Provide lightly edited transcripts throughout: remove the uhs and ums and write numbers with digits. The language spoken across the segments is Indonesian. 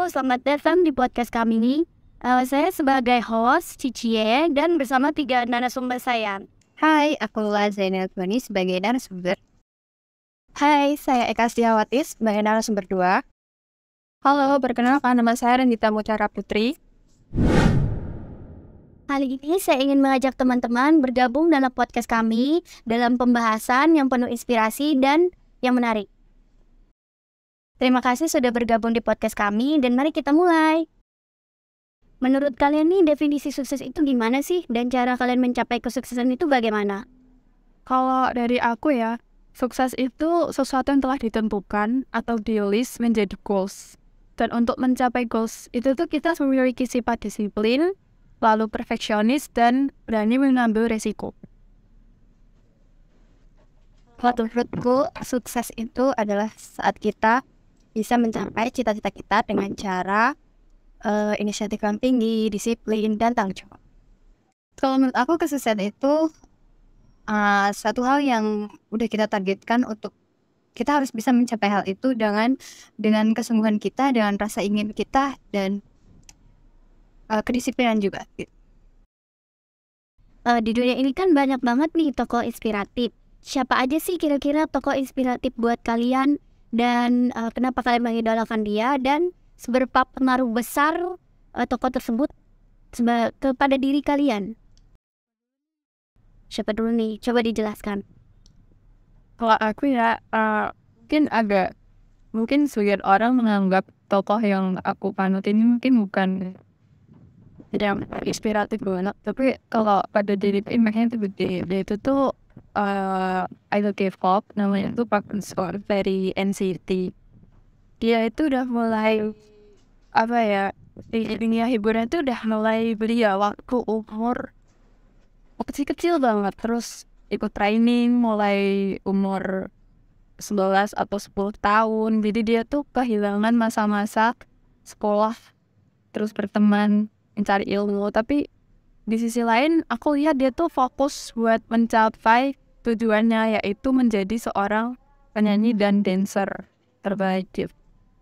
selamat datang di podcast kami. Saya sebagai host Cicie dan bersama 3 narasumber saya. Hai, aku Lula Zainal Twani sebagai narasumber. Hai, saya Eka Setiawati sebagai narasumber 2. Halo, perkenalkan nama saya Rendita Mutiara Putri. Kali ini saya ingin mengajak teman-teman bergabung dalam podcast kami dalam pembahasan yang penuh inspirasi dan yang menarik. Terima kasih sudah bergabung di podcast kami dan mari kita mulai. Menurut kalian nih definisi sukses itu gimana sih? Dan cara kalian mencapai kesuksesan itu bagaimana? Kalau dari aku ya, sukses itu sesuatu yang telah ditentukan atau di-list menjadi goals. Dan untuk mencapai goals itu tuh kita memiliki sifat disiplin, lalu perfeksionis, dan berani mengambil resiko. Menurutku, sukses itu adalah saat kita bisa mencapai cita-cita kita dengan cara inisiatif yang tinggi, disiplin, dan tanggung jawab. Kalau menurut aku kesuksesan itu satu hal yang udah kita targetkan untuk kita harus bisa mencapai hal itu dengan kesungguhan kita, dengan rasa ingin kita, dan kedisiplinan juga. Di dunia ini kan banyak banget nih tokoh inspiratif. Siapa aja sih kira-kira tokoh inspiratif buat kalian? Dan kenapa kalian mengidolakan dia? Dan seberapa pengaruh besar tokoh tersebut kepada diri kalian? Siapa dulu nih? Coba dijelaskan. Kalau aku ya, mungkin sebagian orang menganggap tokoh yang aku panut ini mungkin bukan yang inspiratif banget. Tapi kalau pada diri makanya dia itu tuh Idol K-pop, namanya tuh Park Eun-soo dari NCT. Dia itu udah mulai di dunia hiburan itu udah mulai belia waktu umur kecil banget, terus ikut training mulai umur 11 atau 10 tahun. Jadi dia tuh kehilangan masa-masa sekolah, terus berteman, mencari ilmu. Tapi di sisi lain aku lihat dia tuh fokus buat mencapai tujuannya, yaitu menjadi seorang penyanyi dan dancer terbaik.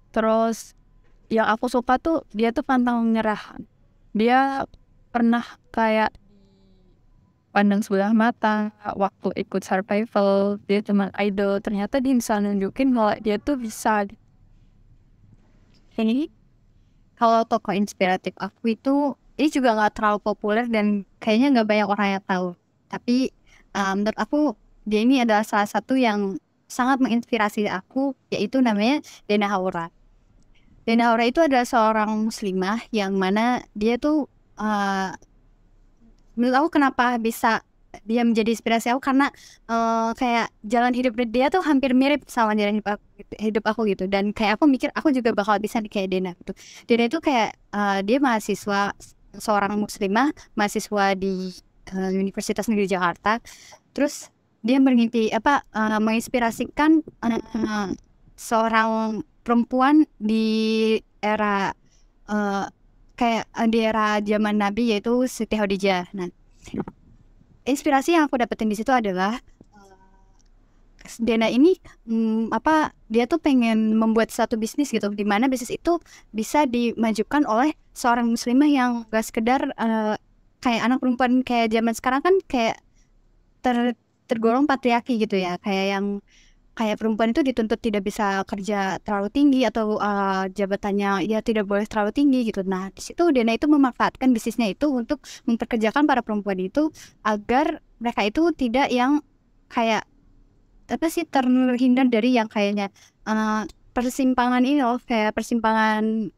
Terus yang aku suka tuh dia tuh pantang menyerah. Dia pernah kayak pandang sebelah mata waktu ikut survival, dia cuma idol, ternyata dia bisa nunjukin kalau dia tuh bisa. Ini kalau tokoh inspiratif aku itu ini juga nggak terlalu populer dan kayaknya nggak banyak orang yang tahu. Tapi menurut aku dia ini adalah salah satu yang sangat menginspirasi aku, yaitu namanya Dena Haura. Dena Haura itu adalah seorang muslimah yang mana dia tuh menurut aku kenapa bisa dia menjadi inspirasi aku karena kayak jalan hidup dia tuh hampir mirip sama jalan hidup aku gitu. Dan kayak aku mikir aku juga bakal bisa kayak Dena gitu. Dena itu kayak dia mahasiswa, seorang muslimah, mahasiswa di Universitas Negeri Jakarta. Terus dia bermimpi menginspirasikan seorang perempuan di era di era zaman Nabi, yaitu Siti Khadijah. Nah, inspirasi yang aku dapetin di situ adalah Dena ini dia tuh pengen membuat satu bisnis gitu, di mana bisnis itu bisa dimajukan oleh seorang muslimah yang gak sekedar kayak anak perempuan kayak zaman sekarang kan kayak tergolong patriarki gitu ya, kayak perempuan itu dituntut tidak bisa kerja terlalu tinggi atau jabatannya ya tidak boleh terlalu tinggi gitu. Nah di situ Dena itu memanfaatkan bisnisnya itu untuk memperkerjakan para perempuan itu agar mereka itu tidak yang kayak terhindar dari yang kayaknya persimpangan ini loh, kayak persimpangan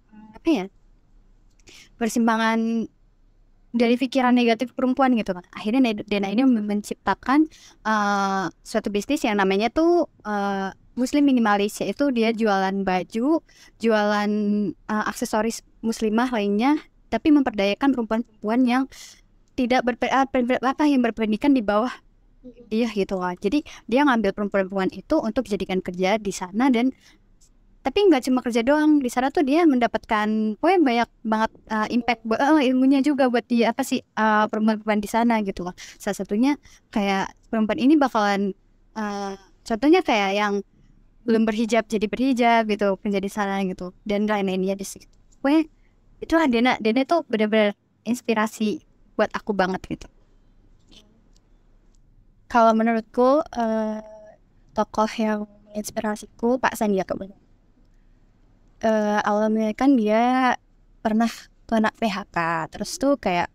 dari pikiran negatif perempuan gitu kan. Akhirnya Dena ini menciptakan suatu bisnis yang namanya tuh Muslim Minimalis, yaitu dia jualan baju, jualan aksesoris muslimah lainnya, tapi memperdayakan perempuan-perempuan yang tidak yang berpendidikan di bawah dia gitu lah. Jadi dia ngambil perempuan-perempuan itu untuk dijadikan kerja di sana, dan tapi nggak cuma kerja doang di sana tuh, dia mendapatkan banyak banget impact ilmunya juga buat dia perempuan-perempuan di sana gitu lah. Salah satunya kayak perempuan ini bakalan contohnya kayak yang belum berhijab jadi berhijab gitu, kerja di sana gitu, dan lain-lainnya di situ. Pokoknya itulah Dena tuh bener-bener inspirasi buat aku banget gitu. Kalau menurutku tokoh yang menginspirasiku Pak Sandiaga Uno. Awalnya kan dia pernah kena PHK, terus tuh kayak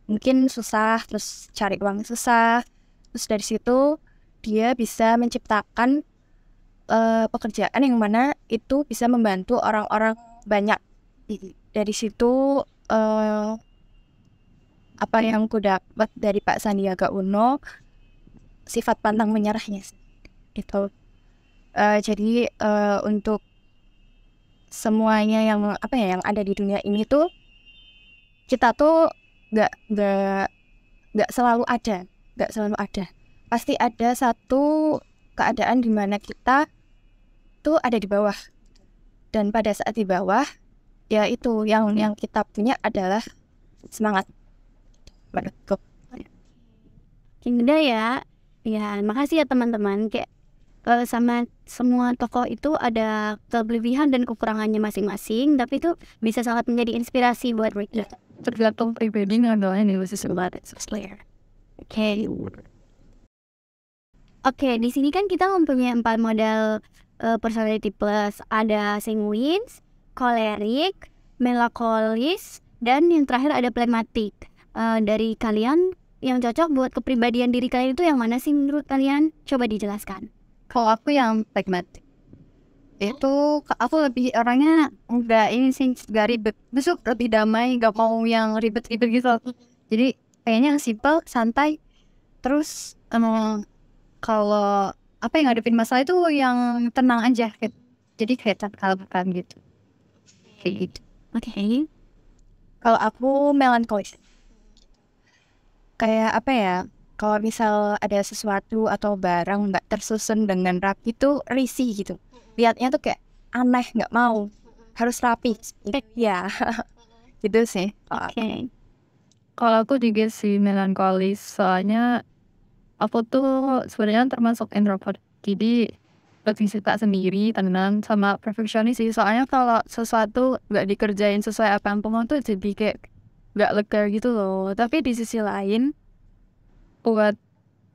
mungkin susah, terus cari uang susah, terus dari situ dia bisa menciptakan pekerjaan yang mana itu bisa membantu orang-orang banyak. Dari situ apa yang ku dapat dari Pak Sandiaga Uno, sifat pantang menyerahnya sih. Gitu. Jadi untuk semuanya yang ada di dunia ini tuh, kita tuh nggak selalu ada, pasti ada satu keadaan di mana kita tuh ada di bawah, dan pada saat di bawah ya itu yang kita punya adalah semangat. Menurutku. Udah ya makasih ya teman-teman. Kayak sama semua tokoh itu ada kelebihan dan kekurangannya masing-masing, tapi itu bisa sangat menjadi inspirasi buat mereka. Tergantung pribadi adalah ini sesuatu Slayer. Oke, di sini kan kita mempunyai 4 model personality plus. Ada sanguine, choleric, melankolis, dan yang terakhir ada phlegmatic. Dari kalian yang cocok buat kepribadian diri kalian itu yang mana sih menurut kalian? Coba dijelaskan. Kalau aku yang phlegmatic itu, aku lebih orangnya nggak ribet, besok lebih damai, nggak mau yang ribet-ribet gitu. Jadi kayaknya yang simple, santai. Terus kalau yang ngadepin masalah itu yang tenang aja gitu. Jadi kayak kalem gitu. Kayak gitu. Oke. Kalau aku melankolis. Kayak kalau misal ada sesuatu atau barang nggak tersusun dengan rapi tuh risih gitu. Lihatnya tuh kayak aneh, nggak mau. Harus rapi. Ya, gitu sih. Oke. Kalau aku juga sih melankolis, soalnya aku tuh sebenarnya termasuk introvert. Jadi lebih suka sendiri, tenang, sama perfeksionis sih. Soalnya kalau sesuatu nggak dikerjain sesuai apa yang mau tuh jadi kayak nggak lega gitu loh. Tapi di sisi lain, buat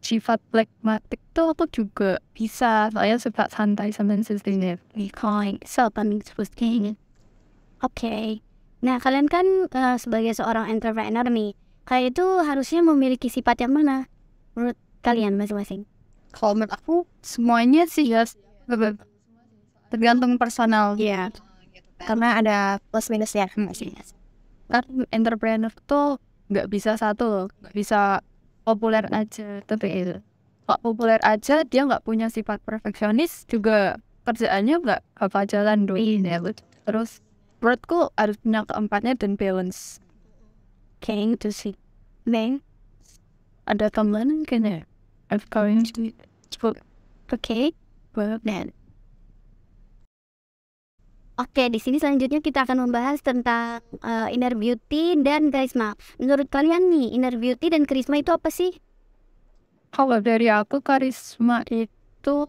sifat phlegmatic tuh aku juga bisa. Soalnya suka santai sama sensitif. Oke. Nah, kalian kan sebagai seorang entrepreneur nih, kayak itu harusnya memiliki sifat yang mana menurut kalian masing-masing? Kalau menurut aku semuanya sih ya tergantung personal. Iya. Karena ada plus minusnya masing. Kan entrepreneur tuh nggak bisa satu loh, nggak bisa populer aja. Tapi itu kok populer aja dia nggak punya sifat perfeksionis, juga kerjaannya nggak apa jalan doin ya. Terus menurutku harus punya keempatnya dan balance. Kayak gitu sih. Neng ada teman kayaknya I'm going to Oke. Oke, di sini selanjutnya kita akan membahas tentang inner beauty dan karisma. Menurut kalian nih, inner beauty dan karisma itu apa sih? Kalau dari aku, karisma itu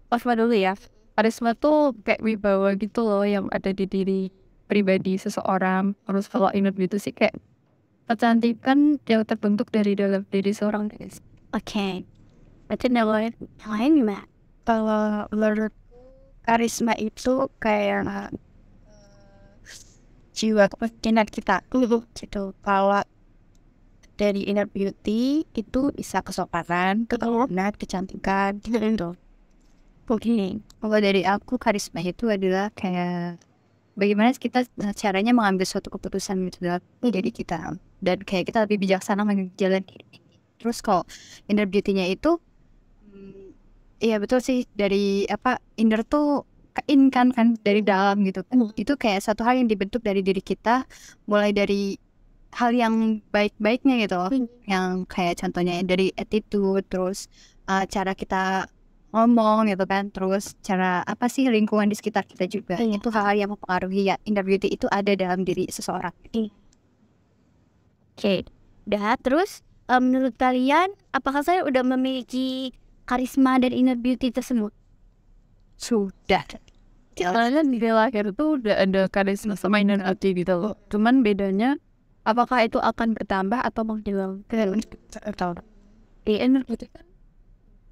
dulu ya. Karisma tuh kayak wibawa gitu loh yang ada di diri pribadi seseorang. Terus kalau inner beauty sih kayak kecantikan yang terbentuk dari dalam diri seorang. Oke. Berarti yang lain gimana? Kalau menurut karisma itu kayak jiwa kepemimpinan kita gitu. Kalau dari inner beauty itu bisa kesopanan, keturunan, kecantikan gitu. Oke. Kalau dari aku, karisma itu adalah kayak bagaimana kita caranya mengambil suatu keputusan gitu dalam diri kita, dan kayak kita lebih bijaksana menjalani hidup. Terus kalau inner beauty-nya itu iya betul sih, dari inner tuh kan dari dalam gitu kan. Itu kayak satu hal yang dibentuk dari diri kita, mulai dari hal yang baik-baiknya gitu loh. Yang kayak contohnya dari attitude, terus cara kita ngomong gitu kan, terus cara lingkungan di sekitar kita juga. Itu hal-hal yang mempengaruhi ya, inner beauty itu ada dalam diri seseorang. Oke. Udah, terus menurut kalian apakah saya udah memiliki karisma dan inner beauty tersebut? Sudah. Soalnya di lahir tuh udah ada karisma sama energi gitu loh. Cuman bedanya apakah itu akan bertambah atau menghilang? Atau energi itu kan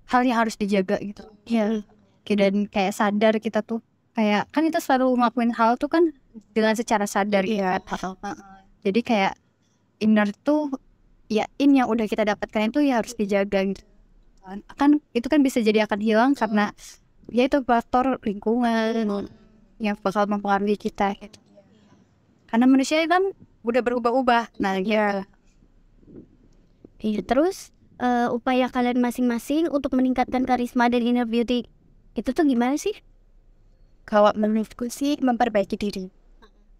hal yang harus dijaga gitu. Iya. Dan kayak sadar kita tuh kayak kan kita selalu ngelakuin hal tuh kan dengan secara sadar gitu Iya. kan. Jadi kayak inner tuh ya yang udah kita dapatkan itu ya harus dijaga gitu. Kan itu kan bisa jadi akan hilang karena ya itu faktor lingkungan yang bakal mempengaruhi kita gitu. Karena manusia kan udah berubah-ubah. Nah ya Iya, terus upaya kalian masing-masing untuk meningkatkan karisma dan inner beauty itu tuh gimana sih? kalau menurutku sih memperbaiki diri,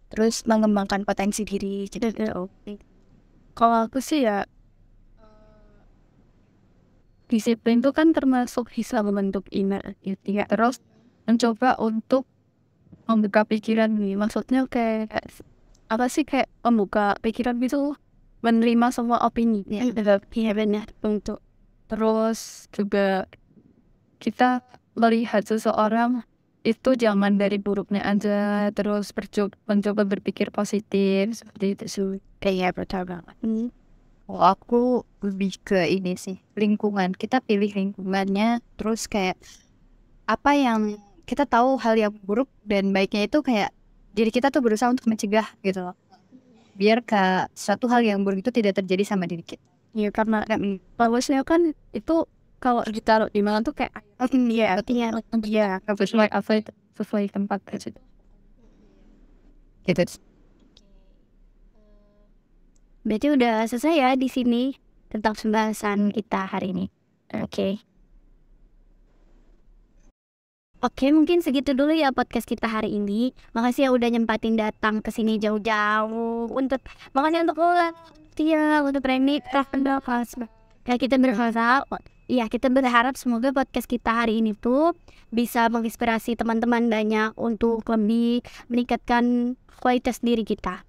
terus mengembangkan potensi diri. Jadi Kalau aku sih ya disiplin tuh kan termasuk bisa membentuk inner beauty ya. Terus mencoba untuk membuka pikiran nih. Maksudnya kayak apa sih, kayak membuka pikiran gitu, menerima semua opini. Iya benar. Untuk terus juga kita melihat seseorang itu jangan dari buruknya aja, terus mencoba berpikir positif seperti itu sih. kayak percaya banget. Kalau aku lebih ke ini sih, lingkungan. Kita pilih lingkungannya, terus kayak apa yang kita tahu hal yang buruk dan baiknya itu kayak diri kita tuh berusaha untuk mencegah gitu loh. Biar suatu hal yang buruk itu tidak terjadi sama diri kita. Iya, karena bagusnya kan itu kalau ditaruh di mana tuh kayak iya sesuai tempat aja. Gitu. Berarti udah selesai ya di sini tentang pembahasan kita hari ini. Oke. Oke, mungkin segitu dulu ya podcast kita hari ini. Makasih ya udah nyempatin datang ke sini jauh-jauh. Makasih untuk Tia, untuk Reni, kita berharap semoga podcast kita hari ini tuh bisa menginspirasi teman-teman banyak untuk lebih meningkatkan kualitas diri kita.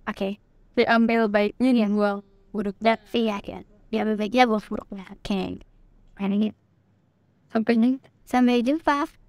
Oke. Diambil baiknya nih, buang buruk. Dan iya kan. Diambil baiknya buang buruknya. Oke. Sampai Sampai jumpa.